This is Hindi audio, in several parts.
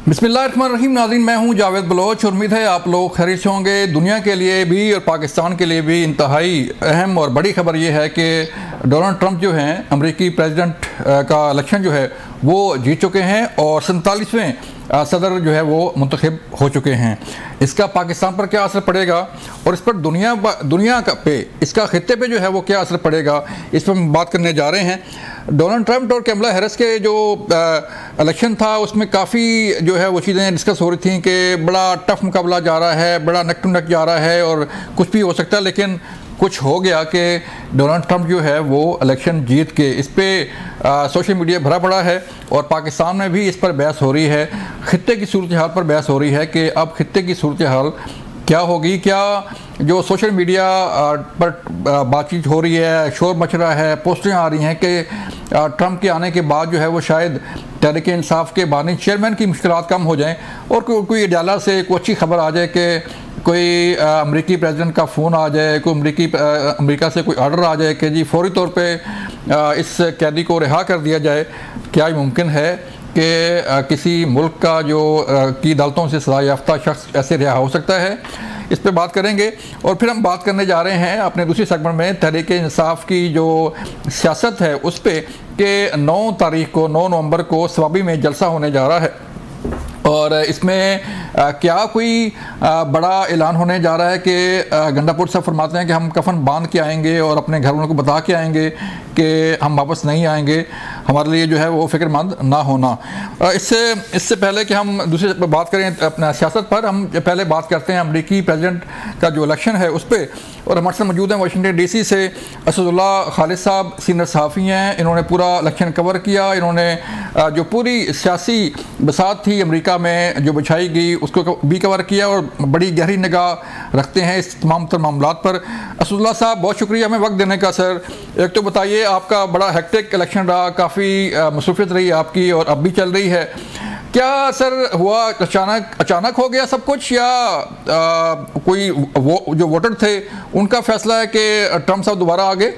बिस्मिल्लाहिर्रहमानिर्रहीम। नाज़रीन, मैं हूं जावेद बलोच और उम्मीद है आप लोग खैरियत से होंगे। दुनिया के लिए भी और पाकिस्तान के लिए भी इंतहाई अहम और बड़ी खबर यह है कि डोनाल्ड ट्रंप जो हैं अमेरिकी प्रेसिडेंट का इलेक्शन जो है वो जीत चुके हैं और 47वें सदर जो है वो मुंतखब हो चुके हैं। इसका पाकिस्तान पर क्या असर पड़ेगा और इस पर दुनिया पे इसका खित्ते पे जो है वो क्या असर पड़ेगा, इस पर हम बात करने जा रहे हैं। डोनाल्ड ट्रंप और कैमला हैरिस के जो इलेक्शन था उसमें काफ़ी जो है वो चीज़ें डिस्कस हो रही थी कि बड़ा टफ मुकाबला जा रहा है, बड़ा नक टू नक जा रहा है और कुछ भी हो सकता है, लेकिन कुछ हो गया कि डोनाल्ड ट्रंप जो है वो इलेक्शन जीत के इस पर सोशल मीडिया भरा पड़ा है और पाकिस्तान में भी इस पर बहस हो रही है। खित्ते की सूरत हाल पर बहस हो रही है कि अब खित्ते की सूरत हाल क्या होगी। क्या जो सोशल मीडिया पर बातचीत हो रही है, शोर मच रहा है, पोस्टें आ रही हैं कि ट्रंप के आने के बाद जो है वो शायद तहरीक इंसाफ के बानी चेयरमैन की मुश्किलात कम हो जाएं और कोई अदालत से कोई अच्छी खबर आ जाए कि कोई अमेरिकी प्रेसिडेंट का फ़ोन आ जाए, कोई अमेरिका से कोई ऑर्डर आ जाए कि जी फौरी तौर पे इस कैदी को रिहा कर दिया जाए। क्या ये मुमकिन है कि किसी मुल्क का जो की अदालतों से सज़ा याफ्ता शख्स ऐसे रिहा हो सकता है? इस पे बात करेंगे और फिर हम बात करने जा रहे हैं अपने दूसरी सेगमेंट में तहरीक इंसाफ की जो सियासत है उस पर कि 9 नवंबर को सवाबी में जलसा होने जा रहा है और इसमें क्या कोई बड़ा ऐलान होने जा रहा है कि गंडापुर साहब फरमाते हैं कि हम कफन बांध के आएंगे और अपने घर वालों को बता के आएंगे कि हम वापस नहीं आएंगे, हमारे लिए जो है वो फिक्रमंद ना होना। इससे पहले कि हम दूसरे पर बात करें अपना सियासत पर, हम पहले बात करते हैं अमेरिकी प्रेसिडेंट का जो इलेक्शन है उस पर। और हमारे साथ मौजूद हैं वाशिंगटन DC से असदुल्ला खालिद साहब, सीनियर सहाफ़ी हैं। इन्होंने पूरा इलेक्शन कवर किया, इन्होंने जो पूरी सियासी बसात थी अमेरिका में जो बिछाई गई उसको भी कवर किया और बड़ी गहरी निगाह रखते हैं इस तमाम तर मामलात पर। असदुल्ला साहब, बहुत शुक्रिया हमें वक्त देने का। सर, एक तो बताइए, आपका बड़ा हेक्टिक इलेक्शन रहा, काफ़ी मसरूफियत रही आपकी और अब भी चल रही है। क्या सर हुआ अचानक हो गया सब कुछ या कोई जो वोटर थे उनका फैसला है कि ट्रंप साहब दोबारा आ गए?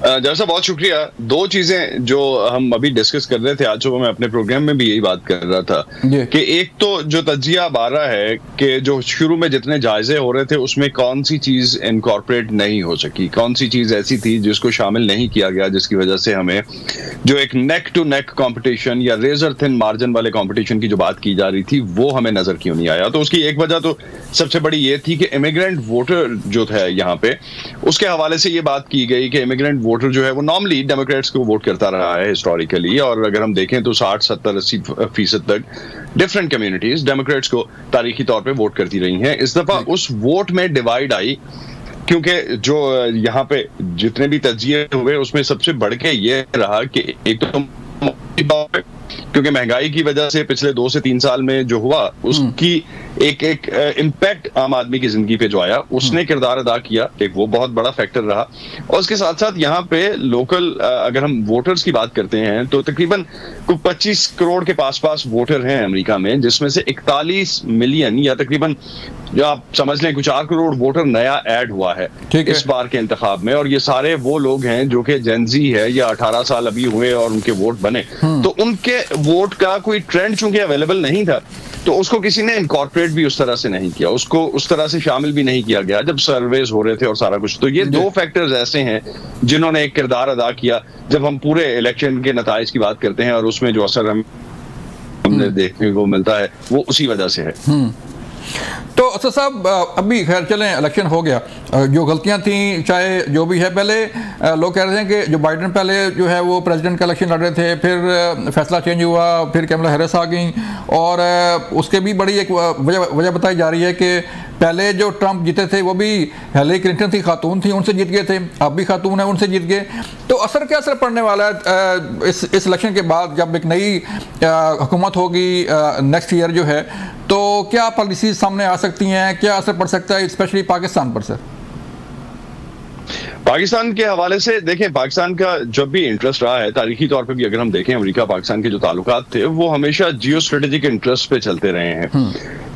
जैसा बहुत शुक्रिया। दो चीजें जो हम अभी डिस्कस कर रहे थे आज सुबह, मैं अपने प्रोग्राम में भी यही बात कर रहा था कि एक तो जो तज्जिया आ रहा है कि जो शुरू में जितने जायजे हो रहे थे उसमें कौन सी चीज इनकॉर्पोरेट नहीं हो सकी, कौन सी चीज ऐसी थी जिसको शामिल नहीं किया गया, जिसकी वजह से हमें जो एक नेक टू नेक कंपटीशन या रेजर थिन मार्जिन वाले कंपटीशन की जो बात की जा रही थी वो हमें नजर क्यों नहीं आया। तो उसकी एक वजह तो सबसे बड़ी ये थी कि इमिग्रेंट वोटर जो है यहाँ पे, उसके हवाले से ये बात की गई कि इमिग्रेंट वोटर जो है वो नॉर्मली डेमोक्रेट्स को वोट करता रहा है हिस्टोरिकली, और अगर हम देखें तो 60, 70, 80% तक डिफरेंट कम्युनिटीज डेमोक्रेट्स को तारीखी तौर पे वोट करती रही हैं। इस दफा उस वोट में डिवाइड आई क्योंकि जो यहाँ पे जितने भी तज्जिए हुए उसमें सबसे बढ़ के ये रहा कि एक तो क्योंकि महंगाई की वजह से पिछले 2 से 3 साल में जो हुआ उसकी एक इम्पैक्ट आम आदमी की जिंदगी पे जो आया उसने किरदार अदा किया, एक वो बहुत बड़ा फैक्टर रहा। और उसके साथ साथ यहाँ पे लोकल अगर हम वोटर्स की बात करते हैं तो तकरीबन 25 करोड़ के पास वोटर हैं अमेरिका में, जिसमें से 41 मिलियन या तकरीबन जो आप समझ लें कुछ 4 करोड़ वोटर नया ऐड हुआ है इस बार के इंतखाब में। और ये सारे वो लोग हैं जो कि जेनजी है या 18 साल अभी हुए और उनके वोट बने, तो उनके वोट का कोई ट्रेंड चूंकि अवेलेबल नहीं था तो उसको किसी ने इनकॉर्पोरेट भी उस तरह से नहीं किया, उसको उस तरह से शामिल भी नहीं किया गया जब सर्वेज हो रहे थे और सारा कुछ। तो ये दो फैक्टर्स ऐसे हैं जिन्होंने एक किरदार अदा किया जब हम पूरे इलेक्शन के नताइज की बात करते हैं, और उसमें जो असर हमने देखने को मिलता है वो उसी वजह से है। तो असद साहब, अभी खैर चलें, इलेक्शन हो गया, जो गलतियां थी चाहे जो भी है, पहले लोग कह रहे थे कि जो बाइडेन पहले जो है वो प्रेसिडेंट का इलेक्शन लड़ रहे थे, फिर फैसला चेंज हुआ, फिर कैमला हैरिस आ गई और उसके भी बड़ी एक वजह बताई जा रही है कि पहले जो ट्रंप जीते थे वो भी हिलेरी क्लिंटन थी, खातून थी, उनसे जीत गए थे, अब भी खातून है उनसे जीत गए। तो क्या असर पड़ने वाला है इस इलेक्शन के बाद जब एक नई हुकूमत होगी नेक्स्ट ईयर जो है, तो क्या पॉलिसीज सामने आ सकती हैं, क्या असर पड़ सकता है स्पेशली पाकिस्तान पर? सर पाकिस्तान के हवाले से देखें, पाकिस्तान का जब भी इंटरेस्ट रहा है तारीखी तौर पे भी अगर हम देखें, अमेरिका पाकिस्तान के जो ताल्लुकात थे वो हमेशा जियो स्ट्रेटेजिक इंटरेस्ट पे चलते रहे हैं।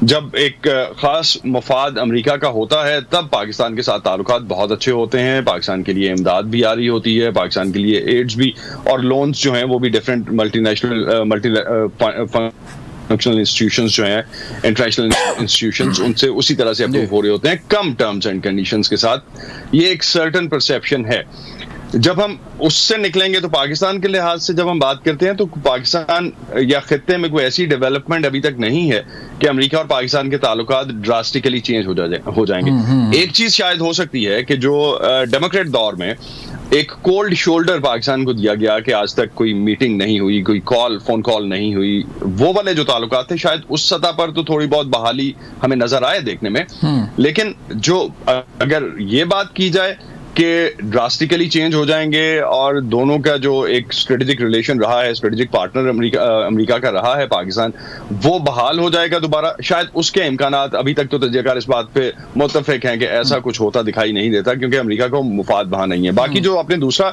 जब एक खास मफाद अमेरिका का होता है तब पाकिस्तान के साथ ताल्लुकात बहुत अच्छे होते हैं, पाकिस्तान के लिए इमदाद भी आ रही होती है, पाकिस्तान के लिए एड्स भी और लोन्स जो हैं वो भी डिफरेंट फंक्शनल इंस्टीट्यूशंस जो हैं, इंटरनेशनल इंस्टीट्यूशंस, उनसे उसी तरह से अप्रूव हो रहे होते हैं कम टर्म्स एंड कंडीशंस के साथ। ये एक सर्टेन परसेप्शन है। जब हम उससे निकलेंगे तो पाकिस्तान के लिहाज से जब हम बात करते हैं तो पाकिस्तान या खित्ते में कोई ऐसी डेवलपमेंट अभी तक नहीं है कि अमेरिका और पाकिस्तान के ताल्लुकात ड्रास्टिकली चेंज हो जाएंगे। एक चीज शायद हो सकती है कि जो डेमोक्रेट दौर में एक कोल्ड शोल्डर पाकिस्तान को दिया गया कि आज तक कोई मीटिंग नहीं हुई, कोई फोन कॉल नहीं हुई, वो वाले जो ताल्लुकात थे शायद उस सतह पर तो थोड़ी बहुत बहाली हमें नजर आए देखने में। लेकिन जो अगर ये बात की जाए कि ड्रास्टिकली चेंज हो जाएंगे और दोनों का जो एक स्ट्रेटेजिक रिलेशन रहा है, स्ट्रेटेजिक पार्टनर अमेरिका का रहा है पाकिस्तान, वो बहाल हो जाएगा दोबारा, शायद उसके इम्कानात अभी तक तो तजज़ियाकार इस बात पे मुत्तफिक हैं कि ऐसा कुछ होता दिखाई नहीं देता क्योंकि अमेरिका को मुफाद वहां नहीं है। बाकी जो आपने दूसरा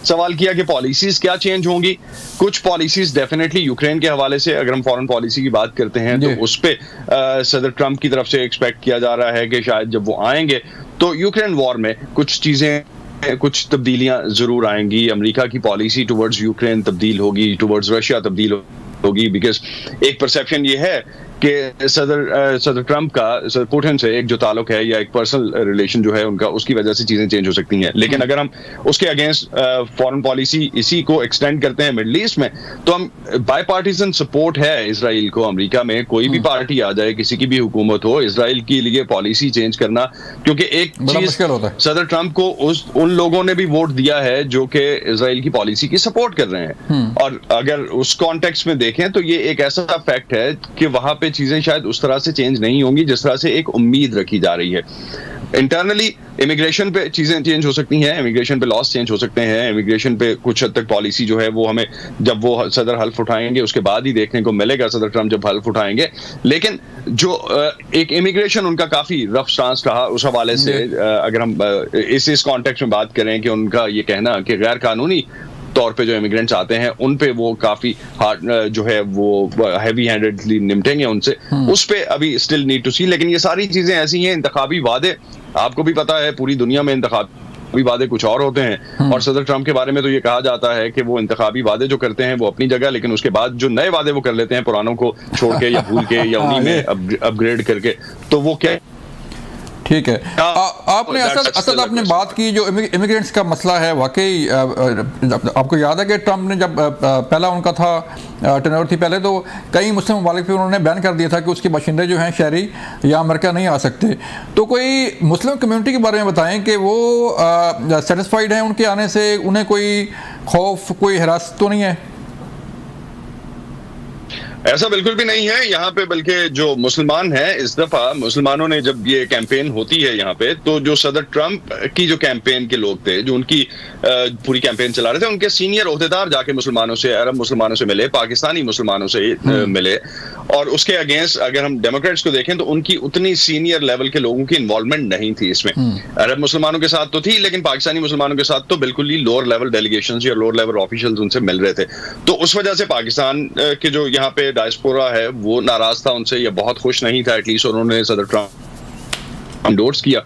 सवाल किया कि पॉलिसीज क्या चेंज होंगी, कुछ पॉलिसीज डेफिनेटली यूक्रेन के हवाले से अगर हम फॉरेन पॉलिसी की बात करते हैं तो उस पर सदर ट्रंप की तरफ से एक्सपेक्ट किया जा रहा है कि शायद जब वो आएंगे तो यूक्रेन वॉर में कुछ चीजें, कुछ तब्दीलियां जरूर आएंगी। अमेरिका की पॉलिसी टुवर्ड्स यूक्रेन तब्दील होगी, टुवर्ड्स रशिया तब्दील होगी, बिकॉज एक परसेप्शन ये है कि सदर ट्रंप का सदर पुतिन से एक जो ताल्लुक है या एक पर्सनल रिलेशन जो है उनका, उसकी वजह से चीजें चेंज हो सकती हैं। लेकिन अगर हम उसके अगेंस्ट फॉरेन पॉलिसी इसी को एक्सटेंड करते हैं मिडल ईस्ट में, तो हम बायपार्टीजन सपोर्ट है इसराइल को अमेरिका में, कोई भी पार्टी आ जाए, किसी की भी हुकूमत हो, इसराइल के लिए पॉलिसी चेंज करना, क्योंकि एक चीज सदर ट्रंप को उन लोगों ने भी वोट दिया है जो कि इसराइल की पॉलिसी की सपोर्ट कर रहे हैं। और अगर उस कॉन्टेक्स्ट में देखें तो ये एक ऐसा फैक्ट है कि वहां पे चीजें शायद उस तरह से चेंज नहीं होंगी जिस तरह से एक उम्मीद रखी जा रही है। इंटरनली इमिग्रेशन पे चीजें चेंज हो सकती हैं, इमिग्रेशन पे लॉस चेंज हो सकते हैं, इमिग्रेशन पे कुछ हद तक पॉलिसी जो है वो हमें जब वो सदर हल्फ उठाएंगे उसके बाद ही देखने को मिलेगा, सदर ट्रंप जब हल्फ उठाएंगे। लेकिन जो एक इमिग्रेशन उनका काफी रफ स्टांस रहा, उस हवाले से अगर हम इस कॉन्टेक्स्ट में बात करें कि उनका ये कहना कि गैर कानूनी तौर पे जो इमिग्रेंट्स आते हैं उन पे वो काफी हार्ड जो है वो हैवी हैंडेडली निपटेंगे उनसे, उस पे अभी स्टिल नीड टू सी। लेकिन ये सारी चीजें ऐसी हैं, इंतखाबी वादे आपको भी पता है पूरी दुनिया में इंतखाबी वादे कुछ और होते हैं, और सदर ट्रंप के बारे में तो ये कहा जाता है कि वो इंतखाबी वादे जो करते हैं वो अपनी जगह, लेकिन उसके बाद जो नए वादे वो कर लेते हैं पुरानों को छोड़ के या भूल के या उन्हीं में अपग्रेड करके, तो वो क्या ठीक है। आपने असद आपने बात की जो इमिग्रेंट्स का मसला है, वाकई आपको याद है कि ट्रंप ने जब पहला उनका था टेन्योर थी पहले, तो कई मुस्लिम ममालिक पे उन्होंने बैन कर दिया था कि उसके बाशिंदे जो हैं शहरी या अमेरिका नहीं आ सकते। तो कोई मुस्लिम कम्युनिटी के बारे में बताएं कि वो सेटिस्फाइड हैं उनके आने से, उन्हें कोई खौफ, कोई हिरासत तो नहीं है? ऐसा बिल्कुल भी नहीं है यहाँ पे, बल्कि जो मुसलमान हैं इस दफा मुसलमानों ने जब ये कैंपेन होती है यहाँ पे, तो जो सदर ट्रंप की जो कैंपेन के लोग थे जो उनकी पूरी कैंपेन चला रहे थे, उनके सीनियर ओहदेदार जाके मुसलमानों से, अरब मुसलमानों से मिले, पाकिस्तानी मुसलमानों से मिले, और उसके अगेंस्ट अगर हम डेमोक्रेट्स को देखें तो उनकी उतनी सीनियर लेवल के लोगों की इन्वॉल्वमेंट नहीं थी इसमें। अरब मुसलमानों के साथ तो थी, लेकिन पाकिस्तानी मुसलमानों के साथ तो बिल्कुल ही लोअर लेवल डेलीगेशंस या लोअर लेवल ऑफिशियल्स उनसे मिल रहे थे। तो उस वजह से पाकिस्तान के जो यहाँ पे डायस्पोरा है वो नाराज था उनसे, या बहुत खुश नहीं था एटलीस्ट, उन्होंने सदर ट्रंप एंडोर्स किया।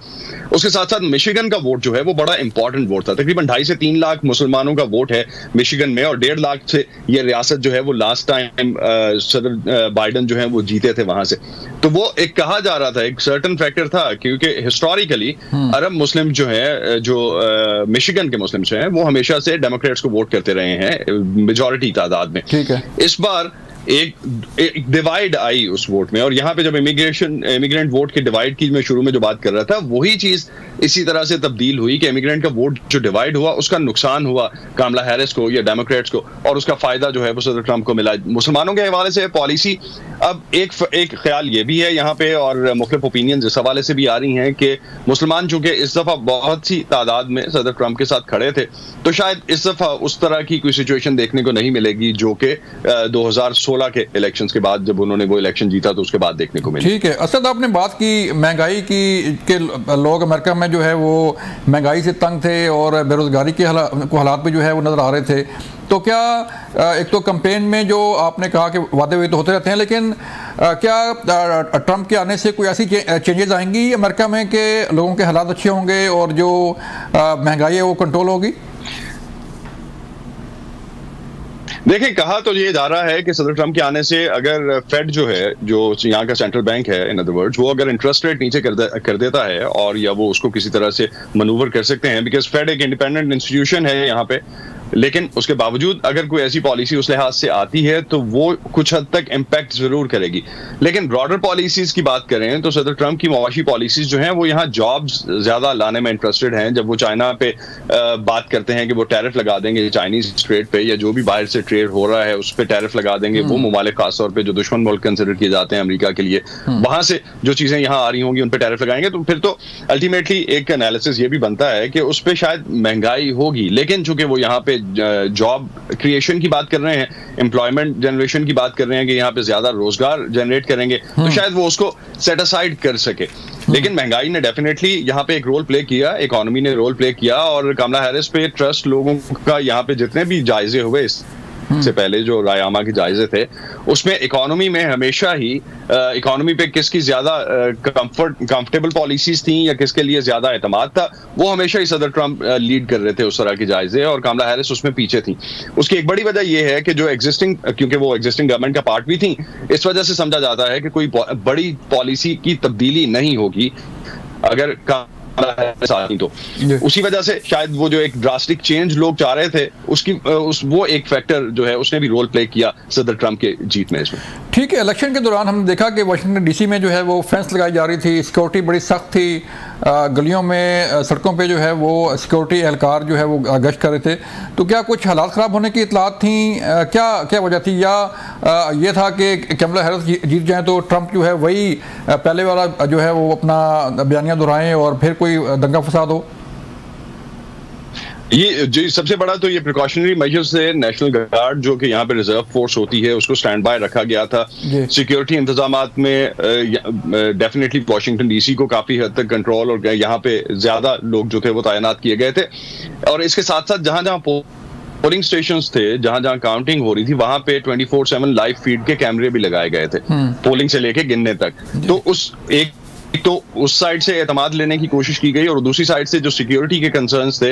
उसके साथ साथ मिशिगन का वोट जो है वो बड़ा इंपॉर्टेंट वोट था, तकरीबन 2.5 से 3 लाख मुसलमानों का वोट है मिशिगन में, और 1.5 लाख से ये रियासत जो है वो लास्ट टाइम सदर बाइडन जो है वो जीते थे वहां से। तो वो एक कहा जा रहा था, एक सर्टेन फैक्टर था, क्योंकि हिस्टोरिकली अरब मुस्लिम जो है, जो मिशिगन के मुस्लिम हैं, वो हमेशा से डेमोक्रेट्स को वोट करते रहे हैं मेजॉरिटी तादाद में। ठीक है। इस बार एक डिवाइड आई उस वोट में, और यहाँ पे जब इमिग्रेंट वोट के डिवाइड की मैं शुरू में जो बात कर रहा था, वही चीज इसी तरह से तब्दील हुई कि इमिग्रेंट का वोट जो डिवाइड हुआ उसका नुकसान हुआ कामला हैरिस को या डेमोक्रेट्स को, और उसका फायदा जो है वो सदर ट्रंप को मिला। मुसलमानों के हवाले से पॉलिसी, अब एक ख्याल ये भी है यहाँ पे, और मुख्तलिफ ओपिनियन इस हवाले से भी आ रही हैं कि मुसलमान चूंकि इस दफा बहुत सी तादाद में सदर ट्रंप के साथ खड़े थे, तो शायद इस दफा उस तरह की कोई सिचुएशन देखने को नहीं मिलेगी जो कि 2016 2016 के इलेक्शंस के बाद, जब उन्होंने वो इलेक्शन जीता तो उसके बाद देखने को मिली। ठीक है असद, आपने बात की महंगाई की के लोग अमेरिका में जो है वो महंगाई से तंग थे और बेरोजगारी के हालात भी जो है वो नज़र आ रहे थे। तो क्या एक तो कैंपेन में जो आपने कहा कि वादे हुए तो होते रहते हैं, लेकिन क्या ट्रंप के आने से कोई ऐसी चेंजेस आएंगी अमेरिका में कि लोगों के हालात अच्छे होंगे और जो महंगाई है वो कंट्रोल होगी? देखिए, कहा तो ये जा रहा है कि सदर ट्रंप के आने से अगर फेड जो है, जो यहाँ का सेंट्रल बैंक है इन अदर वर्ड्स, वो अगर इंटरेस्ट रेट नीचे कर देता है और या वो उसको किसी तरह से मनूवर कर सकते हैं, बिकॉज फेड एक इंडिपेंडेंट इंस्टीट्यूशन है यहाँ पे, लेकिन उसके बावजूद अगर कोई ऐसी पॉलिसी उस लिहाज से आती है तो वो कुछ हद तक इम्पैक्ट जरूर करेगी। लेकिन ब्रॉडर पॉलिसीज की बात करें तो सदर ट्रंप की मुआशी पॉलिसीज जो हैं वो यहाँ जॉब्स ज्यादा लाने में इंटरेस्टेड हैं। जब वो चाइना पे बात करते हैं कि वो टैरिफ लगा देंगे चाइनीज ट्रेड पे, या जो भी बाहर से ट्रेड हो रहा है उस पर टैरिफ लगा देंगे, वो ममालिक खासतौर पर जो दुश्मन मुल्क कंसिडर किए जाते हैं अमेरिका के लिए, वहां से जो चीजें यहाँ आ रही होंगी उन पर टैरिफ लगाएंगे, तो फिर तो अल्टीमेटली एक एनालिसिस ये भी बनता है कि उस पर शायद महंगाई होगी। लेकिन चूंकि वो यहाँ पे जॉब क्रिएशन की बात कर रहे हैं, एम्प्लॉयमेंट जनरेशन की बात कर रहे हैं कि यहाँ पे ज्यादा रोजगार जनरेट करेंगे, तो शायद वो उसको सेट असाइड कर सके। लेकिन महंगाई ने डेफिनेटली यहाँ पे एक रोल प्ले किया, इकोनॉमी ने रोल प्ले किया, और कमला हैरिस पे ट्रस्ट लोगों का यहाँ पे जितने भी जायजे हुए से पहले जो रायामा के जायजे थे उसमें इकोनॉमी में हमेशा ही इकोनॉमी पे किसकी ज्यादा कंफर्टेबल पॉलिसीज थी या किसके लिए ज्यादा एतमाद था, वो हमेशा ही सदर ट्रंप लीड कर रहे थे उस तरह की जायजे, और कमला हैरिस उसमें पीछे थी। उसकी एक बड़ी वजह यह है कि जो एग्जिस्टिंग, क्योंकि वो एग्जिस्टिंग गवर्नमेंट का पार्ट भी थी, इस वजह से समझा जाता है कि कोई बड़ी पॉलिसी की तब्दीली नहीं होगी अगर तो उसी वजह से शायद वो जो एक ड्रास्टिक चेंज लोग चाह रहे थे उसकी वो एक फैक्टर जो है उसने भी रोल प्ले किया सदर ट्रंप के जीत में इसमें। ठीक है, इलेक्शन के दौरान हमने देखा कि वाशिंगटन डीसी में जो है वो फेंस लगाई जा रही थी, सिक्योरिटी बड़ी सख्त थी, गलियों में सड़कों पे जो है वो सिक्योरिटी एहलकार जो है वो गश्त कर रहे थे। तो क्या कुछ हालात ख़राब होने की इतलात थी, क्या क्या वजह थी, या ये था कि कमला हैरिस जीत जाए तो ट्रंप जो है वही पहले वाला जो है वो अपना बयानिया दोहराएं और फिर कोई दंगा फसाद हो? ये जो सबसे बड़ा तो ये प्रिकॉशनरी मेजर से नेशनल गार्ड जो कि यहाँ पे रिजर्व फोर्स होती है उसको स्टैंड बाय रखा गया था। सिक्योरिटी इंतजामात में डेफिनेटली वॉशिंगटन डीसी को काफी हद तक कंट्रोल और यहाँ पे ज्यादा लोग जो थे वो तैनात किए गए थे, और इसके साथ साथ जहां जहां पोलिंग स्टेशंस थे, जहां जहां काउंटिंग हो रही थी, वहां पे 24/7 लाइव फीड के कैमरे भी लगाए गए थे पोलिंग से लेके गिनने तक। तो उस साइड से एतमाद लेने की कोशिश की गई, और दूसरी साइड से जो सिक्योरिटी के कंसर्न्स थे,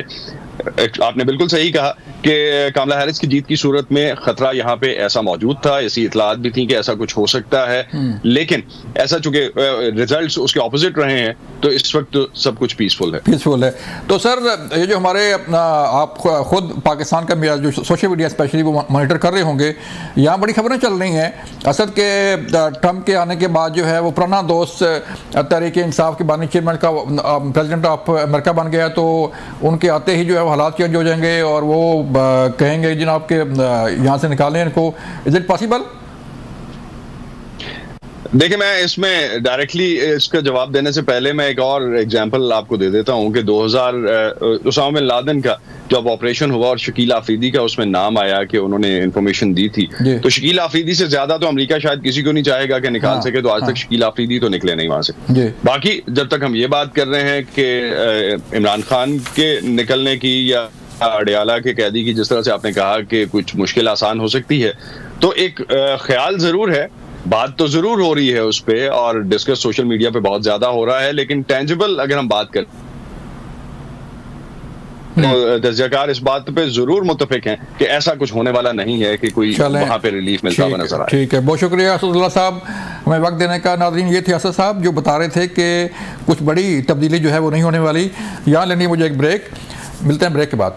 आपने बिल्कुल सही कहा कि कमला हैरिस की जीत की सूरत में खतरा यहाँ पे ऐसा मौजूद था, ऐसी इतलात भी थी कि ऐसा कुछ हो सकता है, लेकिन ऐसा चूंकि रिजल्ट्स उसके ऑपोजिट रहे हैं तो इस वक्त तो सब कुछ पीसफुल है। तो सर ये जो हमारे आप खुद पाकिस्तान का जो सोशल मीडिया स्पेशली वो मॉनिटर कर रहे होंगे, यहाँ बड़ी खबरें चल रही हैं असद के ट्रंप के आने के बाद जो है वो पुराना दोस्त तहरीक इंसाफ के बानी चेयरमैन का प्रेसिडेंट ऑफ अमेरिका बन गया, तो उनके आते ही जो है हालात चेंज हो जाएंगे और वो कहेंगे जनाब के यहाँ से निकालें इनको। Is it possible? देखिए, मैं इसमें डायरेक्टली इसका जवाब देने से पहले मैं एक और एग्जांपल आपको दे देता हूं कि 2000 उसामा बिन लादेन का जब ऑपरेशन हुआ और शकील आफरीदी का उसमें नाम आया कि उन्होंने इंफॉर्मेशन दी थी, तो शकील आफरीदी से ज्यादा तो अमेरिका शायद किसी को नहीं चाहेगा कि निकाल सके, तो आज तक शकील आफरीदी तो निकले नहीं वहां से। बाकी जब तक हम ये बात कर रहे हैं कि इमरान खान के निकलने की या अडियाला के कैदी की, जिस तरह से आपने कहा कि कुछ मुश्किल आसान हो सकती है, तो एक ख्याल जरूर है, बात तो जरूर हो रही है उस पे, और डिस्कस सोशल मीडिया पे बहुत ज्यादा हो रहा है, लेकिन टेंजिबल अगर हम बात करें तो तजज़ियाकार इस बात पे जरूर मुत्तफिक हैं कि ऐसा कुछ होने वाला नहीं है कि कोई वहां पे रिलीफ मिलता हुआ नजर आए। ठीक है, बहुत शुक्रिया असदुल्लाह साहब हमें वक्त देने का। नाज़रीन, ये थे असद साहब जो बता रहे थे कि कुछ बड़ी तब्दीली जो है वो नहीं होने वाली। यहाँ लेनी मुझे एक ब्रेक, मिलते हैं ब्रेक के बाद।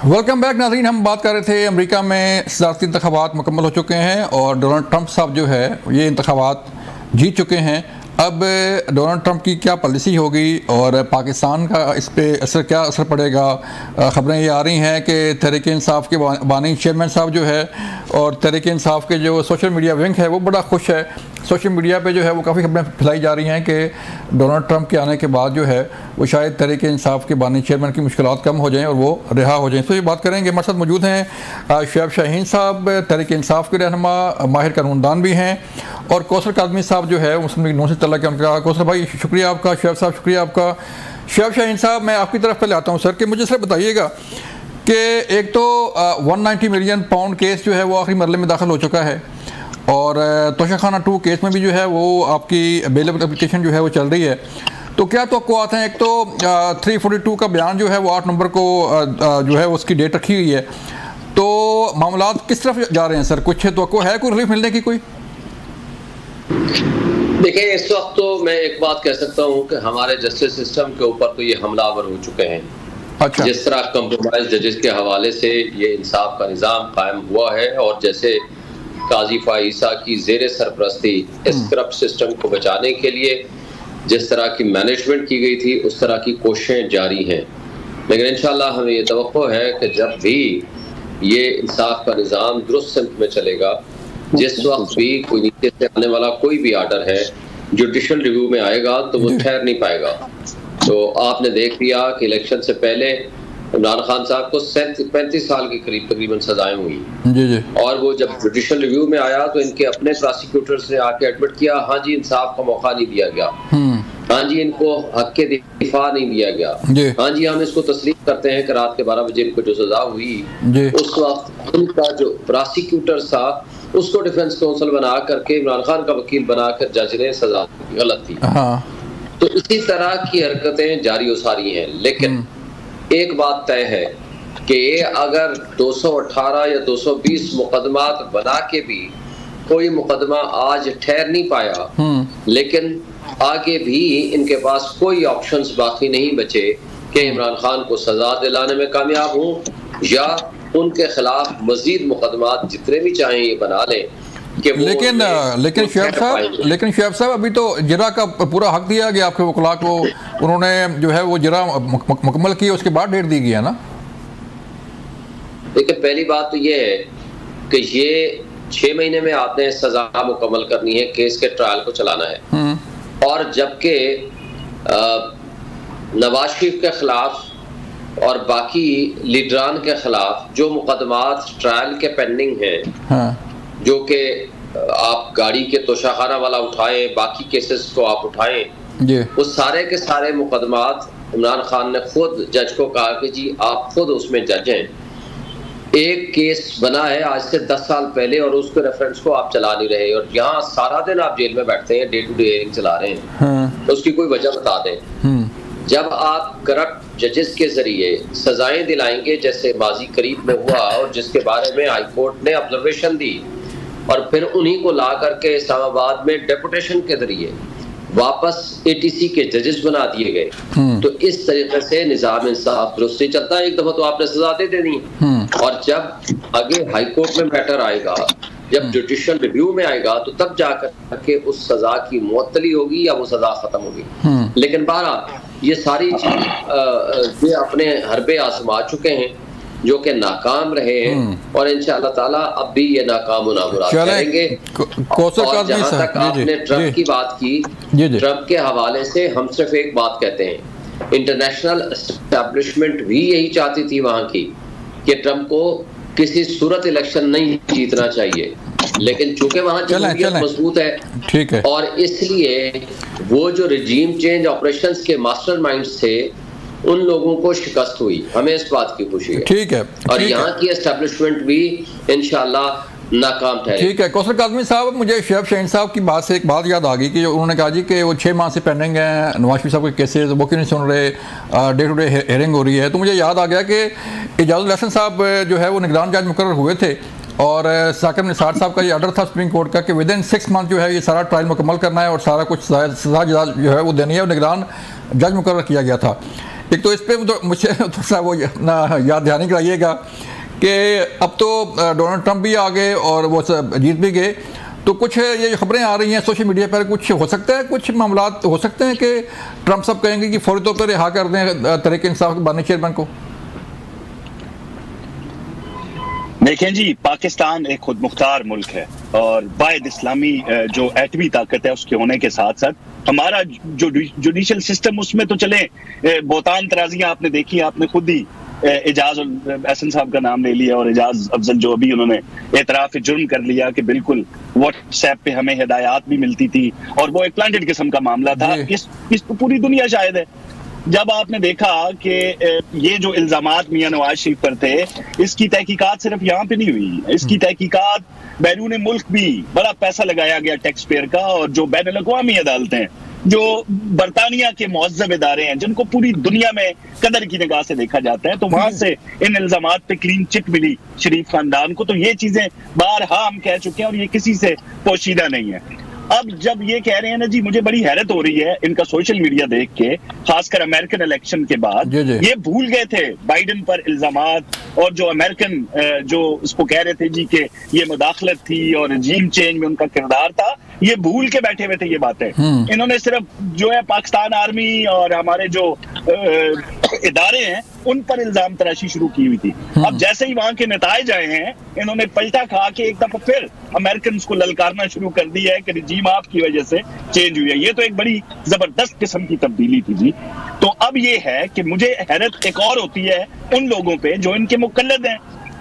वेलकम बैक नाज़रीन, हम बात कर रहे थे अमेरिका में सदारती इंतखाबात मुकम्मल हो चुके हैं और डोनाल्ड ट्रंप साहब जो है ये इंतखाबात जीत चुके हैं। अब डोनाल्ड ट्रंप की क्या पॉलिसी होगी और पाकिस्तान का इस पे क्या असर पड़ेगा? ख़बरें ये आ रही हैं कि तहरीक इंसाफ के बानी चेयरमैन साहब जो है और तहरीक इंसाफ के जो सोशल मीडिया विंग है वो बड़ा खुश है। सोशल मीडिया पे जो है वो काफ़ी खबरें फैलाई जा रही हैं कि डोनाल्ड ट्रंप के आने के बाद जो है वो शायद तहरीक इंसाफ के बानी चेयरमैन की मुश्किलात कम हो जाएँ और वो रिहा हो जाएँ। तो ये बात करेंगे, हमारे साथ मौजूद हैं शुएब शाहीन साहब, तहरीक इंसाफ के रहनुमा, माहिर कानूनदान भी हैं, और कौसर कादमी साहब जो है मुस्लिम लीग नून से तल्लुक़ है उनका। कौसर भाई शुक्रिया आपका, शुएब साहब शुक्रिया आपका। शुएब शाहीन साहब, मैं आपकी तरफ पहले आता हूँ सर कि मुझे सर बताइएगा कि एक तो 190 मिलियन पाउंड केस जो है वो आखिरी मरले में दाखिल हो चुका है और तोशाखाना 2 केस में भी जो है वो आपकी बेलेबल एप्लीकेशन जो है वो चल रही है। तो क्या तवक्कुआत हैं? एक तो 342 का बयान जो है वो 8 नवंबर को जो है उसकी डेट रखी हुई है, तो मामलात किस तरफ जा रहे हैं सर? कुछ तवक्को है कोई रिलीफ मिलने की कोई? देखिए, इस वक्त तो मैं एक बात कह सकता हूँ कि हमारे जस्टिस सिस्टम के ऊपर तो ये हमलावर हो चुके हैं। अच्छा। जिस तरह कंप्रोमाइज जजेस के हवाले से ये इंसाफ का निज़ाम कायम हुआ है और जैसे काजी फ़ाइसा की ज़ेरे सरपरस्ती इस करप्ट सिस्टम को बचाने के लिए जिस तरह की मैनेजमेंट की गई थी उस तरह की कोशिशें जारी हैं। लेकिन इंशाअल्लाह हमें ये तवक्को है कि जब भी ये इंसाफ का निज़ाम दुरुस्त सिमत में चलेगा, जिस वक्त भी कोई नीचे से आने वाला कोई भी आर्डर है जुडिशल रिव्यू में आएगा तो वो ठहर नहीं पाएगा। तो आपने देख लिया कि इलेक्शन से पहले इमरान खान साहब को 35 साल की करीब तकरीबन सजाएं हुई जी जी। और वो जब जुडिशल रिव्यू में आया तो इनके अपने प्रोसिक्यूटर्स ने आके एडमिट किया, हाँ जी इंसाफ का मौका नहीं दिया गया, हाँ जी इनको हक के दिफा नहीं दिया गया, हाँ जी हम इसको तस्लीम करते हैं कि रात के 12 बजे इनको जो सजा हुई उस वक्त उनका जो प्रोसिक्यूटर था उसको डिफेंस काउंसिल बना करके इमरान खान का वकील बनाकर जज ने सजा गलत थी। तो इसी तरह की हरकतें जारी हो सारी हैं। लेकिन एक बात तय है कि अगर 218 या 220 मुकदमात बना के भी कोई मुकदमा आज ठहर नहीं पाया, लेकिन आगे भी इनके पास कोई ऑप्शंस बाकी नहीं बचे कि इमरान खान को सजा दिलाने में कामयाब हों या उनके खिलाफ मजीद मुकदमात जितने भी चाहें ये बना लें। लेकिन शुएब साहब अभी तो जिरा का पूरा हक दिया गया आपके वकला को, उन्होंने जो है वो जिरा मुकम्मल की, उसके बाद डेट दी गई है ना। देखिए, पहली बात तो ये है कि ये 6 महीने में आपने सजा मुकम्मल करनी है, केस के ट्रायल को चलाना है, और जबकि नवाज शरीफ के खिलाफ और बाकी लीडरान के खिलाफ जो मुकदमात ट्रायल के पेंडिंग हैं, जो कि आप गाड़ी के तोशाखाना वाला उठाएं, बाकी केसेस को आप उठाएं, उस सारे के सारे मुकदमात इमरान खान ने खुद जज को कहा कि जी आप खुद उसमें जज हैं। एक केस बना है आज से 10 साल पहले और उसके रेफरेंस को आप चला नहीं रहे और यहाँ सारा दिन आप जेल में बैठते हैं, डे टू डे हियरिंग चला रहे हैं, तो उसकी कोई वजह बता दें। जब आप करप्ट जजेस के जरिए सजाएं दिलाएंगे जैसे माजी करीब में हुआ और जिसके बारे में हाई कोर्ट ने ऑब्जर्वेशन दी और फिर उन्हीं को ला करके इस्लामाबाद में डेपुटेशन के जरिए वापस ATC के जजेस बना दिए गए, तो इस तरीके से निजाम इंसाफ दुरुस्त नहीं चलता। एक दफा तो आपने सजा दे देनी और जब आगे हाई कोर्ट में मैटर आएगा, जब जुडिशियल रिव्यू में आएगा, तो तब जाकर के उस सजा की मुअत्तली होगी या वो सजा खत्म होगी। लेकिन बहरहाल ये सारी चीज ये अपने हरबे आजमा चुके हैं जो कि नाकाम रहे हैं और इंशाअल्लाह ताला अब भी ये नाकाम मुनामुराद करेंगे। और जहां तक आपने ट्रंप की बात की, ट्रंप के हवाले से हम सिर्फ एक बात कहते हैं, इंटरनेशनल एस्टेब्लिशमेंट भी यही चाहती थी वहां की कि ट्रंप को किसी सूरत इलेक्शन नहीं जीतना चाहिए, लेकिन चूंकि वहां जमहूरियत मजबूत है, ठीक है, और इसलिए वो जो रिजीम चेंज ऑपरेशंस के मास्टरमाइंड्स थे उन लोगों को शिकस्त हुई। हमें इस बात की खुशी है, ठीक है, और यहाँ की एस्टेब्लिशमेंट भी इंशाल्लाह नाकाम ठहरे। ठीक है। कौसर कादमी साहब, मुझे शुएब शाहीन साहब की बात से एक बात याद आ गई कि उन्होंने कहा जी कि वो 6 माह से पेंडिंग है नवाज शरीफ साहब के केसेस, वो क्यों नहीं सुन रहे, डे टू डे हियरिंग हो रही है। तो मुझे याद आ गया कि इजाज़ुल हसन साहब जो है वो निगरान जज मुकर्रर हुए थे और साकिब निसार साहब का ये ऑर्डर था सुप्रीम कोर्ट का कि विदिन 6 मंथ जो है ये सारा ट्रायल मुकम्मल करना है और सारा कुछ सजा जो है वो देनी है, और निगरान जज मुकर्रर किया गया था। एक तो इस पर तो मुझे थोड़ा सा वो ना याद ध्यान कराइएगा कि अब तो डोनाल्ड ट्रंप भी आ गए और वो जीत भी गए, तो कुछ ये जो खबरें आ रही हैं सोशल मीडिया पर, कुछ हो सकता है, कुछ मामला हो सकते हैं कि ट्रंप साहब कहेंगे कि फौरी तौर पर रिहा कर दें तहरीक इंसाफ के बानी चेयरमैन को? देखें जी, पाकिस्तान एक खुद मुख्तार मुल्क है और बायद इस्लामी जो एटमी ताकत है उसके होने के साथ साथ हमारा जो जुडिशल सिस्टम, उसमें तो चले बोतान तराजियां आपने देखी, आपने खुद ही एजाज एहसन साहब का नाम ले लिया और एजाज अफजल जो अभी उन्होंने एतराफ जुर्म कर लिया कि बिल्कुल व्हाट्सएप पे हमें हिदायत भी मिलती थी और वो एक प्लांटेड किस्म का मामला था। इस पूरी दुनिया शायद है। जब आपने देखा कि ये जो इल्जामात मियां नवाज शरीफ पर थे, इसकी तहकीकात सिर्फ यहाँ पे नहीं हुई, इसकी तहकीकात बैरून मुल्क भी बड़ा पैसा लगाया गया टैक्स पेयर का, और जो बैन अल-अक़वामी अदालतें, जो बरतानिया के मुअज़्ज़ब इदारे हैं, जिनको पूरी दुनिया में कदर की निगाह से देखा जाता है, तो वहां से इन इल्जामात पे क्लीन चिट मिली शरीफ खानदान को। तो ये चीजें बारहा हम कह चुके हैं और ये किसी से पोशीदा नहीं है। अब जब ये कह रहे हैं ना जी, मुझे बड़ी हैरत हो रही है इनका सोशल मीडिया देख के, खासकर अमेरिकन इलेक्शन के बाद ये भूल गए थे बाइडेन पर इल्जामात, और जो अमेरिकन जो उसको कह रहे थे जी कि ये मुदाखलत थी और रजीम चेंज में उनका किरदार था, ये भूल के बैठे हुए थे ये बातें। इन्होंने सिर्फ जो है पाकिस्तान आर्मी और हमारे जो इदारे हैं उन पर इल्जाम तराशी शुरू की हुई थी। अब जैसे ही वहां के नताइज आए हैं, इन्होंने पलटा खा के एक दफा फिर अमेरिकन को ललकारना शुरू कर दिया है कि रजीम आपकी वजह से चेंज हुई है। ये तो एक बड़ी जबरदस्त किस्म की तब्दीली थी जी। तो अब ये है कि मुझे हैरत एक और होती है उन लोगों पे जो इनके मुकल्लद हैं,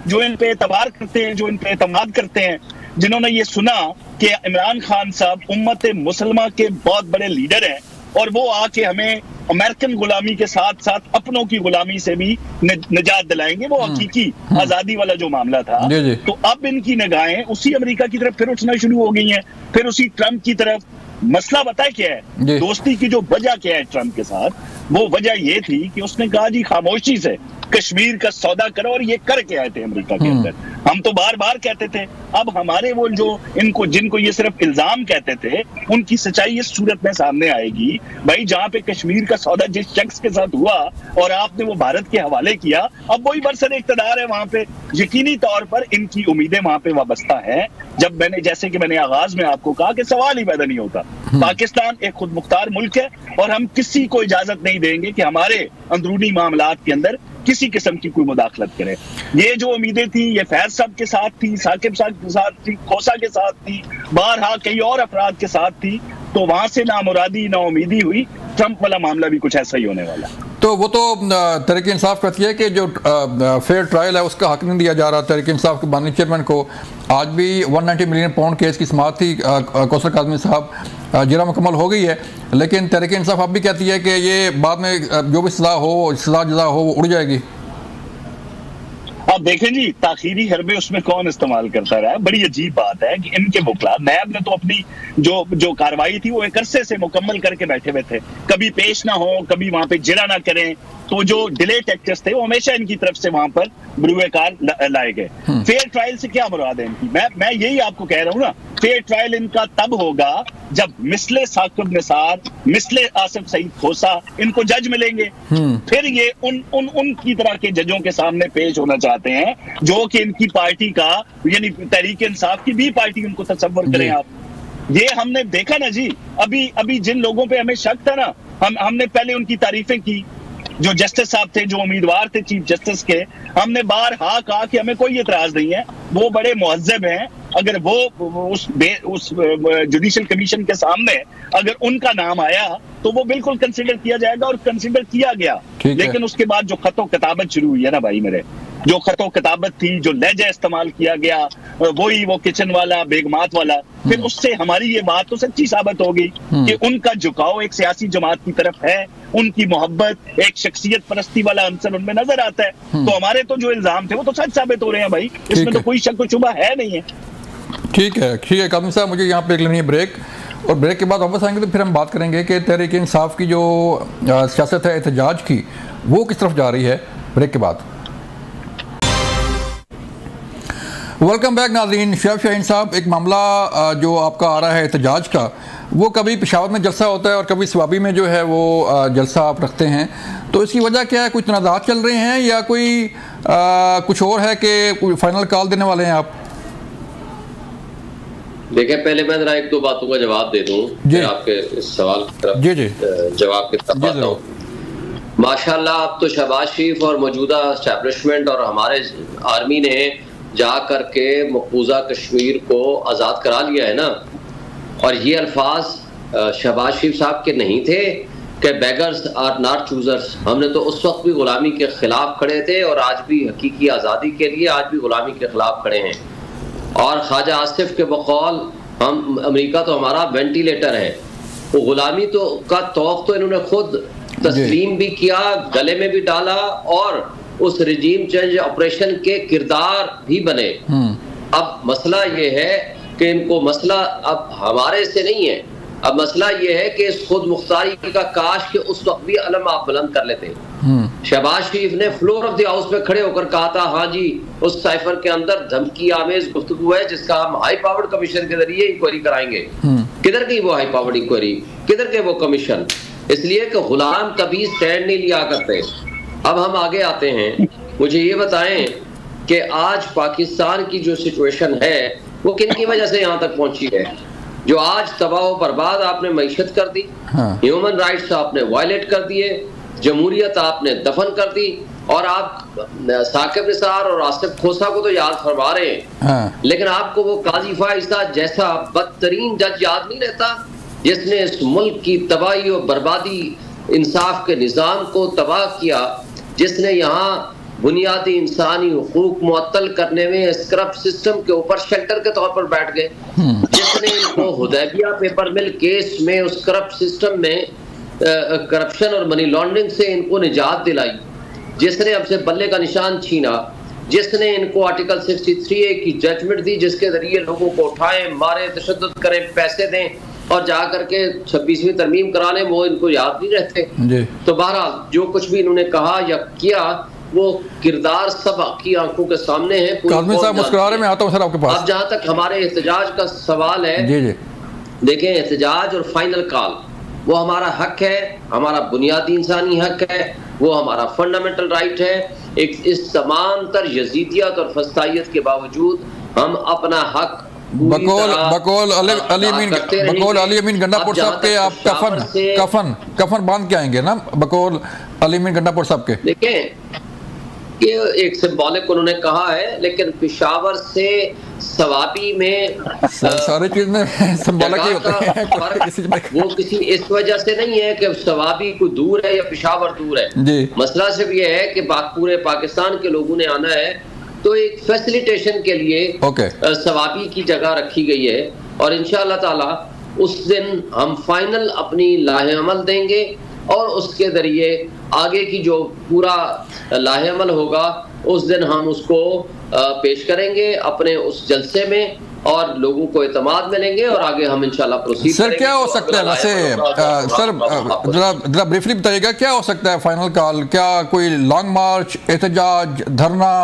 जो इन पे एतबार करते हैं, जो इन पे एतमाद करते हैं, जिन्होंने ये सुना कि इमरान खान साहब उम्मत मुसलमा के बहुत बड़े लीडर हैं और वो आके हमें अमेरिकन गुलामी के साथ साथ अपनों की गुलामी से भी निजात दिलाएंगे, वो हकीकी आजादी वाला जो मामला था। तो अब इनकी निगाहें उसी अमेरिका की तरफ फिर उठना शुरू हो गई हैं, फिर उसी ट्रंप की तरफ। मसला बताए क्या है, दोस्ती की जो वजह क्या है ट्रंप के साथ, वो वजह ये थी कि उसने कहा जी खामोशी से कश्मीर का सौदा करो, और ये करके आए थे अमेरिका के अंदर। हम तो बार बार कहते थे, अब हमारे वो जो इनको जिनको ये सिर्फ इल्जाम कहते थे, उनकी सच्चाई इस सूरत में सामने आएगी। भाई जहां पे कश्मीर का सौदा जिस शख्स के साथ हुआ और आपने वो भारत के हवाले किया, अब वही बरसर इक़्तिदार है वहां पे, यकीनी तौर पर इनकी उम्मीदें वहां पे वाबस्ता है। जब मैंने जैसे कि मैंने आगाज में आपको कहा कि सवाल ही पैदा नहीं होता, पाकिस्तान एक खुद मुख्तार मुल्क है और हम किसी को इजाजत नहीं देंगे कि हमारे अंदरूनी मामलात के अंदर किसी किस्म की कोई मुदाखलत करे। ये जो उम्मीदें थी, ये फैज साहब के साथ थी, साकिब साहब के साथ थी, खोसा के साथ थी, बारहा कई और अफराद के साथ थी, तो वहां से नामुरादी नाउमीदी हुई। ट्रंप वाला मामला भी कुछ ऐसा ही होने वाला। तो वो तो तहरीक इंसाफ कहती है कि जो फेयर ट्रायल है उसका हक नहीं दिया जा रहा तहरीक इंसाफ के बानी चेयरमैन को। आज भी 190 मिलियन पाउंड केस की समाअत थी, कौसर काज़मी साहब जिरा मुकम्मल हो गई है, लेकिन तहरीक इंसाफ अब भी कहती है कि ये बाद में जो भी सजा हो, सजा जजा हो, वो उड़ जाएगी। अब देखें जी, ताखीरी हरबे उसमें कौन इस्तेमाल करता रहा है। बड़ी अजीब बात है कि इनके वकला नैब ने तो अपनी जो कार्रवाई थी वो एक अरसे से मुकम्मल करके बैठे हुए थे, कभी पेश ना हो, कभी वहां पे जिरा ना करें। तो जो डिले टेक्चर्स थे वो हमेशा इनकी तरफ से वहां पर बुरुए कार लाए गए। फेयर ट्रायल से क्या मुराद है इनकी? मैं यही आपको कह रहा हूँ ना, फेयर ट्रायल इनका तब होगा जब मिसले साकिब निसार, मिसले आसिफ सईद खोसा इनको जज मिलेंगे, फिर ये उनकी तरह के जजों के सामने पेश होना चाहते हैं जो कि इनकी पार्टी का, यानी तहरीक इंसाफ की भी पार्टी उनको तसव्वुर करें आप। ये हमने देखा ना जी, अभी जिन लोगों पे हमें शक था ना, हमने पहले उनकी तारीफें की, जो जस्टिस साहब थे, जो उम्मीदवार थे चीफ जस्टिस के, हमने बारहा कहा कि हमें कोई एतराज नहीं है, वो बड़े मुहज्जब हैं। अगर वो उस जुडिशल कमीशन के सामने अगर उनका नाम आया तो वो बिल्कुल कंसिडर किया जाएगा, और कंसिडर किया गया। लेकिन उसके बाद जो खतो किताबत शुरू हुई है ना भाई मेरे, जो खतो किताबत थी, जो लहजा इस्तेमाल किया गया, वही वो किचन वाला, बेगमात वाला, फिर उससे हमारी ये बात तो सच्ची साबित हो गई कि उनका झुकाव एक सियासी जमात की तरफ है, उनकी मोहब्बत, एक शख्सियत परस्ती वाला अंसर उनमें नजर आता है। तो हमारे तो जो इल्जाम थे वो तो सच साबित हो रहे हैं भाई, इसमें तो कोई शक व शुबा है नहीं है। ठीक है काज़मी साहब, मुझे यहाँ पे लेनी है ब्रेक, और ब्रेक के बाद वापस आएंगे तो फिर हम बात करेंगे कि तहरीक इंसाफ की जो सियासत है एहतजाज की, वो किस तरफ जा रही है। ब्रेक के बाद वेलकम बैक नाज़रीन। शैफ शाहीन साहब, एक मामला जो आपका आ रहा है एहतजाज का, वो कभी पेशावर में जलसा होता है और कभी स्वाबी में जो है वो जलसा आप रखते हैं, तो इसकी वजह क्या है? कुछ तनाज़ात चल रहे हैं या कोई कुछ और है कि कोई फाइनल कॉल देने वाले हैं आप? देखिए, पहले मैं जरा एक दो बातों का जवाब दे दूं, फिर आपके इस सवाल की तरफ जवाब की तरफ आता हूं। माशाल्लाह, अब तो शहबाज शरीफ और मौजूदा एस्टेब्लिशमेंट और हमारे आर्मी ने जा करके मकबूजा कश्मीर को आज़ाद करा लिया है ना। और ये अल्फाज शहबाज शरीफ साहब के नहीं थे कि बेगर्स आर नॉट चूजर्स। हमने तो उस वक्त भी गुलामी के खिलाफ खड़े थे और आज भी हकीकी आज़ादी के लिए आज भी गुलामी के खिलाफ खड़े हैं। और ख्वाजा आसिफ के बकौल हम अमेरिका तो हमारा वेंटिलेटर है। वो गुलामी तो का तौक तो इन्होंने खुद तस्लीम भी किया, गले में भी डाला और उस रिजीम चेंज ऑपरेशन के किरदार भी बने। अब मसला ये है कि इनको मसला अब हमारे से नहीं है, अब मसला ये है कि इस खुद मुख्तारी का काश के उस वक्त भी अलम आप बुलंद कर लेते। शहबाज शरीफ ने फ्लोर ऑफ द हाउस में खड़े होकर कहा था, हाँ जी उस साइफर के अंदर धमकी आमेज गुफ्तगू है जिसका हम हाई पावर्ड कमीशन के जरिए इंक्वायरी कराएंगे। किधर गई वो हाई पावर्ड इंक्वायरी, किधर गए वो कमीशन? इसलिए कि गुलाम कभी स्टैंड नहीं लिया करते। अब हम आगे आते हैं, मुझे ये बताएं कि आज पाकिस्तान की जो सिचुएशन है वो किन की वजह से यहाँ तक पहुंची है? जो आज तबाह बर्बाद आपने मईशत कर दी, ह्यूमन राइट्स आपने वायलेट कर दिए, जमहूरियत आपने दफन कर दी, और आप साकिब निसार और आसिफ खोसा को तो याद फरमा रहे हैं, लेकिन आपको वो काजी फाइज़ जैसा बदतरीन जज याद नहीं रहता जिसने इस मुल्क की तबाही और बर्बादी, इंसाफ के निज़ाम को तबाह किया, जिसने यहाँ बुनियादी इंसानी हुकूक मुअत्तल करने में स्क्रब सिस्टम के ऊपर शेल्टर के तौर पर बैठ गए, जिसने इनको हुदैबिया पेपर मिल केस में उस स्क्रब सिस्टम में करप्शन और मनी लॉन्ड्रिंग से इनको निजात दिलाई, जिसने हमसे बल्ले का निशान छीना, जिसने इनको आर्टिकल 63A की जजमेंट दी जिसके जरिए लोगों को उठाएं, मारे, तशद्दुद करें, पैसे दें और जा करके 26वीं तरमीम करा लें, वो इनको याद नहीं रहते। तो बहरहाल जो कुछ भी इन्होंने कहा या किया वो किरदार सब की आंखों के सामने है। मैं आता हूं सर आपके पास। अब जहां तक हमारे एहतजाज का सवाल है, देखें, एहतजाज और फाइनल कॉल वो हमारा हक है, हमारा बुनियादी इंसानी हक है, वो हमारा फंडामेंटल राइट है। एक इस तमाम तर यजीदियत और फस्तायत के बावजूद हम अपना हक बकौल अली अमीन गंडापुर साहब के आप कफन बांध के आएंगे ना, बकौल अली अमीन गंडापुर साहब के? देखें, ये एक सिंबॉलिक उन्होंने कहा है, लेकिन पेशावर से सवाबी में सारी चीज में सिंबॉलिक ही होते हैं। वो किसी इस वजह से नहीं है कि सवाबी को दूर है या पेशावर दूर है। मसला सिर्फ ये है कि पूरे पाकिस्तान के लोगों ने आना है, तो एक फैसिलिटेशन के लिए सवाबी की जगह रखी गई है और इंशाअल्लाह ताला उस दिन हम फाइनल अपनी लाहेअमल देंगे और उसके जरिए आगे की जो पूरा लाहेअमल होगा उस दिन हम उसको पेश करेंगे अपने उस जलसे में और लोगों को एतमाद मिलेंगे और आगे हम इंशाल्लाह प्रोसीड सर करेंगे। क्या हो सकता है वैसे सर, जरा ब्रीफली बताइएगा क्या हो सकता है फाइनल कॉल? क्या कोई लॉन्ग मार्च, एहतजाज, धरना,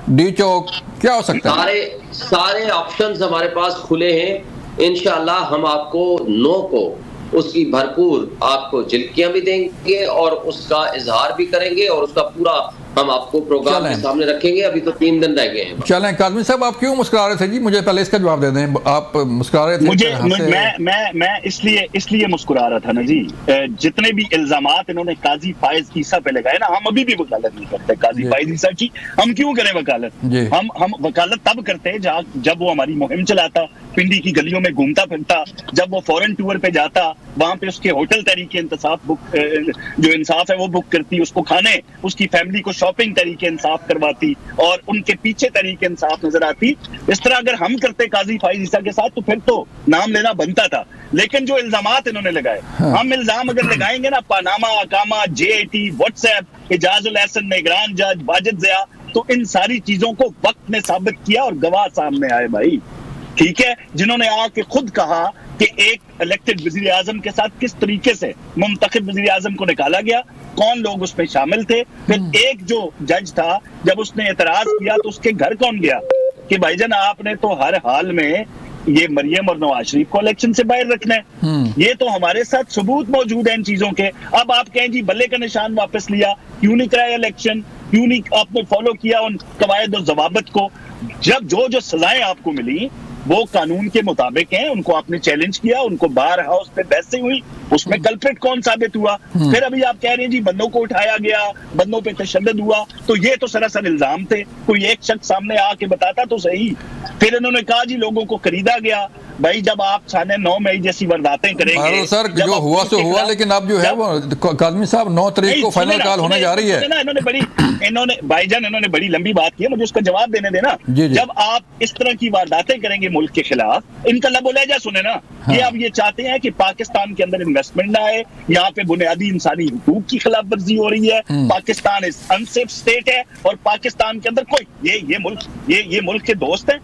डी चौक, क्या हो सकता है? सारे ऑप्शंस हमारे पास खुले हैं। इंशाल्लाह हम आपको नो को उसकी भरपूर आपको झिलकियां भी देंगे और उसका इजहार भी करेंगे और उसका पूरा हम आपको प्रोग्राम के सामने रखेंगे। अभी तो 3 दिन रह गए हैं। चलें काज़मी साहब, आप क्यों मुस्कुरा रहे थे जी? मुझे पहले इसका जवाब दे दें। आप मुस्कुरा रहे थे? मैं इसलिए मुस्कुरा रहा था ना जी, जितने भी इल्जामात इन्होंने काजी फाइज ईसा पे लगाए ना, हम अभी भी वकालत नहीं करते काजी फाइज ईसा की। हम क्यों करें वकालत? हम वकालत तब करते जब वो हमारी मुहिम चलाता, पिंडी की गलियों में घूमता फिरता, जब वो फॉरेन टूर पे जाता, वहां पे उसके होटल तरीके इंसाफ जो इंसाफ है वो बुक करती, उसको खाने, उसकी फैमिली को शॉपिंग तरीके इंसाफ करवाती और उनके पीछे तरीके इंसाफ नजर आती। इस तरह अगर हम करते काजी फाइज ईसा के साथ तो फिर तो नाम लेना बनता था। लेकिन जो इल्जामात इन्होंने लगाए, हम इल्जाम अगर लगाएंगे ना, पानामा, अकामा, JAT, व्हाट्सएप, इजाजुल एहसन, निगरान जज, वाजिद ज़िया, तो इन सारी चीजों को वक्त ने साबित किया और गवाह सामने आए भाई। ठीक है, जिन्होंने आके खुद कहा कि एक इलेक्टेड वजीर आजम के साथ किस तरीके से मुंतखब वजीर आजम को निकाला गया, कौन लोग उसमें शामिल थे। फिर एक जो जज था, जब उसने एतराज किया तो उसके घर कौन गया कि भाईजान आपने तो हर हाल में ये मरियम और नवाज शरीफ को इलेक्शन से बाहर रखना है। ये तो हमारे साथ सबूत मौजूद है इन चीजों के। अब आप कहें जी बल्ले का निशान वापस लिया, क्यों नहीं कराया इलेक्शन, क्यों नहीं आपने फॉलो किया उन कवायद और जवाबत को? जब जो सजाएं आपको मिली वो कानून के मुताबिक हैं, उनको आपने चैलेंज किया, उनको बार हाउस पे बहसें हुई, उसमें कल्प्रिट कौन साबित हुआ? फिर अभी आप कह रहे हैं जी बंदों को उठाया गया, बंदों पे तशद्दुद हुआ, तो ये तो सरासर इल्जाम थे, कोई एक शख्स सामने आके बताता तो सही। फिर इन्होंने कहा जी लोगों को खरीदा गया। भाई जब आप 9 मई जैसी वारदातें करेंगे, सर जो हुआ सो हुआ, लेकिन अब जो है वो काज़मी साहब 9 तारीख को फाइनल कॉल होने जा रही है। इन्होंने भाईजान इन्होंने बड़ी लंबी बात की है, मुझे उसका जवाब देने देना। जब आप इस तरह की वारदातें करेंगे मुल्क के खिलाफ, इनका लबो लहजा सुने ना। हाँ। ये अब ये चाहते हैं कि पाकिस्तान के अंदर इन्वेस्टमेंट ना आए, यहाँ पे बुनियादी इंसानी हुकूक की खिलाफ वर्जी हो रही है, पाकिस्तान इस अनसेफ स्टेट है, और पाकिस्तान के अंदर कोई ये मुल्क के दोस्त हैं।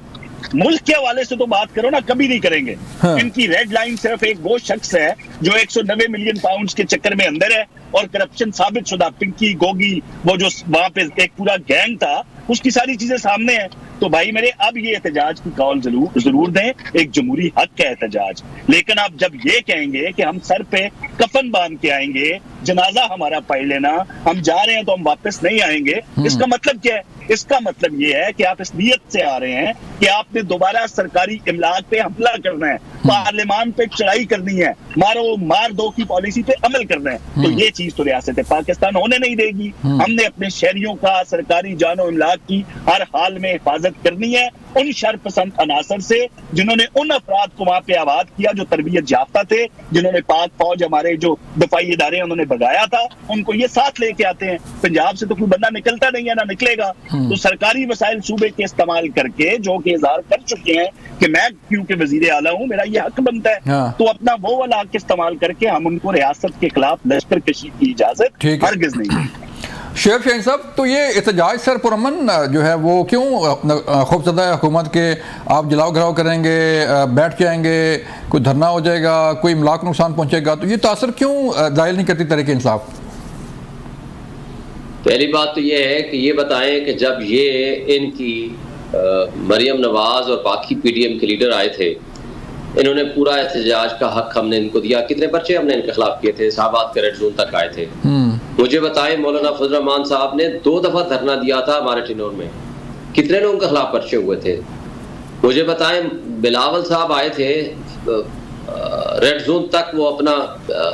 मुल्क के हवाले से तो बात करो ना, कभी नहीं करेंगे। हाँ। इनकी रेड लाइन सिर्फ एक वो शख्स है जो 190 मिलियन पाउंड के चक्कर में अंदर है और करप्शन साबित शुदा, पिंकी गोगी, वो जो वहां पे एक पूरा गैंग था, उसकी सारी चीजें सामने हैं। तो भाई मेरे अब ये एहतजाज की कॉल जरूर दें, एक जमहूरी हक है एहतजाज, लेकिन आप जब ये कहेंगे कि हम सर पे कफन बांध के आएंगे, जनाजा हमारा पढ़ लेना, हम जा रहे हैं तो हम वापस नहीं आएंगे, इसका मतलब क्या है? इसका मतलब ये है कि आप इस नियत से आ रहे हैं कि आपने दोबारा सरकारी इमलाक पे हमला करना है, पार्लियामान पे चढ़ाई करनी है, मारो मार दो की पॉलिसी पे अमल करना है। तो ये चीज तो रियासत पाकिस्तान होने नहीं देगी। हमने अपने शहरियों का सरकारी जानो इमलाक की हर हाल में हिफाजत करनी है, उन शरपसंद अनासर से जिन्होंने उन अफराद को वहां पे आबाद किया जो तरबियत याफ्ता थे, जिन्होंने पाक फौज हमारे जो दफाई इदारे उन्होंने भगाया था, उनको ये साथ लेके आते हैं। पंजाब से तो कोई बंदा निकलता नहीं है, ना निकलेगा। तो सरकारी वसाइल सूबे के इस्तेमाल करके, जो कि इजहार कर चुके हैं कि मैं क्योंकि वजीर आला हूं, मेरा ये हक बनता है, तो अपना वो वाला हक इस्तेमाल करके हम उनको रियासत के खिलाफ लश्कर कशी की इजाजत हरगिज नहीं देंगे। शेर शहीन साहब, तो ये एहतजाज सर पुरअमन जो है वो क्यों खौफजदा हुकूमत के आप जलाओ घराव करेंगे, बैठ जाएंगे, कोई धरना हो जाएगा, कोई इमलाक नुकसान पहुंचेगा, तो ये तासर क्यों जाहिर नहीं करती तहरीक इंसाफ? पहली बात तो ये है कि ये बताएं कि जब ये इनकी मरियम नवाज और बाकी PDM के लीडर आए थे, इन्होंने पूरा एहतजाज का हक हमने इनको दिया, कितने पर्चे हमने इनके खिलाफ किए थे, शाहबाद के रेड जोन तक आए थे। मुझे बताएं मौलाना फजल रहमान साहब ने 2 दफा धरना दिया था हमारे टिनोर में, कितने लोगों के खिलाफ पर्चे हुए थे? मुझे बताएं बिलावल साहब आए थे रेड जोन तक, वो अपना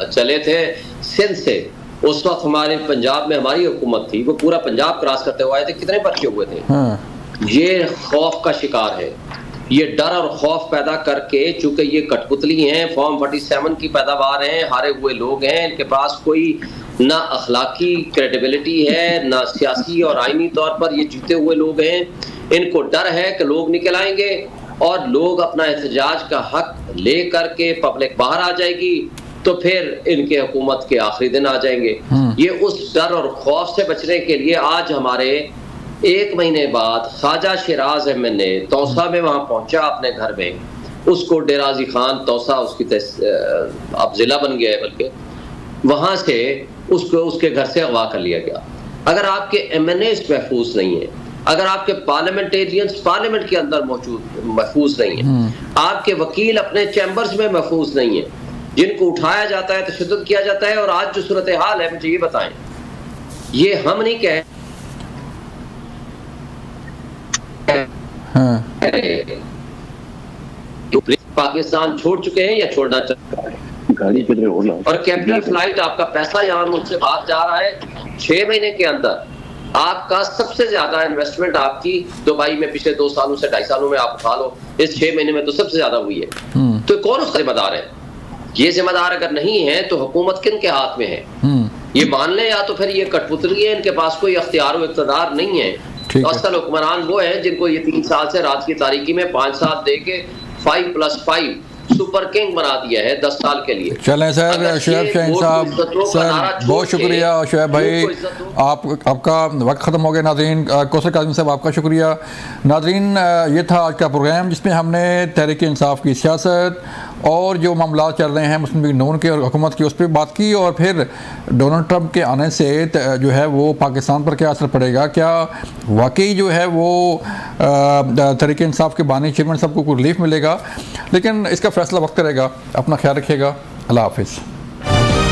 चले थे सिंध से, उस वक्त हमारे पंजाब में हमारी हुकूमत थी, वो पूरा पंजाब क्रॉस करते हुए आए थे, कितने पर्चे हुए थे? ये खौफ का शिकार है, ये डर और खौफ पैदा करके, चूंकि ये कठपुतली हैं, फॉर्म 47 की पैदावार हैं, हारे हुए लोग हैं, इनके पास कोई ना अखलाकी क्रेडिबिलिटी है, ना सियासी और आईनी तौर पर ये जीते हुए लोग हैं। इनको डर है कि लोग निकल आएंगे और लोग अपना एहतजाज का हक ले करके पब्लिक बाहर आ जाएगी, तो फिर इनके हुकूमत के आखिरी दिन आ जाएंगे। ये उस डर और खौफ से बचने के लिए आज हमारे 1 महीने बाद ख्वाजा शिराज अहमद ने तौसा में वहां पहुंचा अपने घर में, उसको डेराजी खान तौसा उसकी अब जिला बन गया है, बल्कि वहां से उसको उसके घर से अगवा कर लिया गया। अगर आपके MNAs महफूज नहीं है, अगर आपके पार्लियामेंटेरियंस पार्लियामेंट के अंदर मौजूद महफूज नहीं है, आपके वकील अपने चैम्बर्स में महफूज नहीं है, जिनको उठाया जाता है, तशद्दुद किया जाता है, और आज जो सूरत हाल है, मुझे ये बताएं, ये हम नहीं कह पाकिस्तान छोड़ चुके हैं या छोड़ना चाहते हैं, और कैपिटल फ्लाइट आपका पैसा यहाँ मुझसे बाहर जा रहा है। 6 महीने के अंदर आपका सबसे ज्यादा इन्वेस्टमेंट आपकी दुबई में पिछले 2 सालों से 2.5 सालों में आप उठा लो, इस 6 महीने में तो सबसे ज्यादा हुई है। तो कौन उसका जिम्मेदार है? ये जिम्मेदार अगर नहीं है तो हुकूमत किन के हाथ में है? ये मान ले, या तो फिर ये कठपुतली है, इनके पास कोई अख्तियार व इक़्तिदार नहीं है। असल हुक्मरान वो है जिनको ये 3 साल से रात की तारीकी में 5 साल दे के 5+5 सुपर किंग बना दिया है 10 साल के लिए। चलें सर, शुएब शाहीन साहब, सर बहुत शुक्रिया। शुएब भाई आपका वक्त ख़त्म हो गया। नाज़रीन, कौसर काज़मी साहब आपका शुक्रिया। नाज़रीन, ये था आज का प्रोग्राम जिसमें हमने तहरीक इंसाफ की सियासत और जो मामला चल रहे हैं मुस्लिम लीग नून के और हुकूमत की, उस पर बात की, और फिर डोनाल्ड ट्रंप के आने से जो है वो पाकिस्तान पर क्या असर पड़ेगा, क्या वाकई जो है वो तहरीक इंसाफ के बानी चेयरमैन साहब को कोई रिलीफ मिलेगा, लेकिन इसका फैसला वक्त करेगा। अपना ख्याल रखिएगा। अल्लाह हाफिज़।